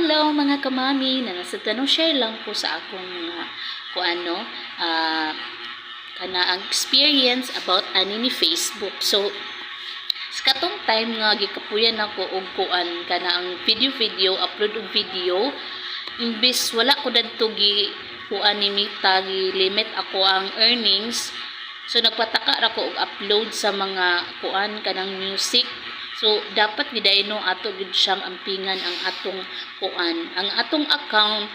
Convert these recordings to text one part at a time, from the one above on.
Hello mga kamami, na nasa tanong share lang po sa akong kana ang experience about ani ni Facebook. So sa katong time nga gikapuyan ako og kana ang video upload og video, imbis wala ko dadto gi ni Mita gi limit ako ang earnings. So nagpataka ra ko og upload sa mga kanang music. So dapat gidayno ato gid siyang ampingan ang atong ang atong account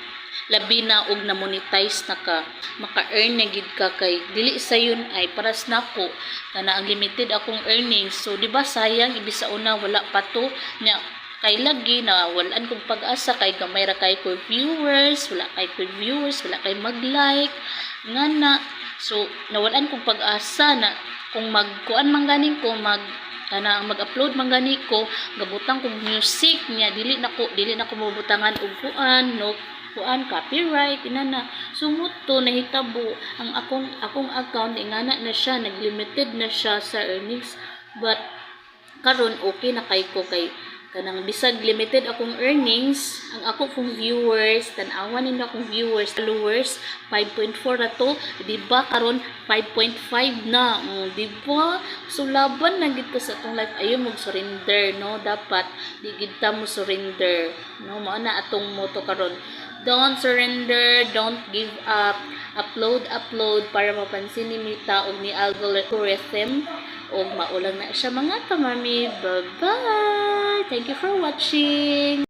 labi na og na monetize na ka, maka-earn na gid ka kay dili sayon ay paras nako kana ang limited akong earnings. So di ba sayang ibis sa una wala pa to nya kay lagi na walaan kong pag-asa kay gamay ra kay ko viewers, wala kay mag-like ngana. So nawalan kong pag-asa na kung magkuan man ganing ko kana ang mag-upload man gani ko gabutang kong music niya dili na ko mabutangan og copyright inana. Sumuto nahitabo ang akong account ingana na siya naglimited na siya sa earnings, but karon okay na kay ko kay kanang bisag limited akong earnings ang ako kong viewers tan-awan nila akong followers 5.4 na to, di ba karon 5.5 na. Di ba so laban na gid ka sa atong life, ayo mo surrender no, dapat di gid ta mo surrender no, mao na atong motto karon. Don't surrender, don't give up, upload para mapansin ni Mita og ni algorithm og maulang na siya mga kamami. Bye bye, thank you for watching.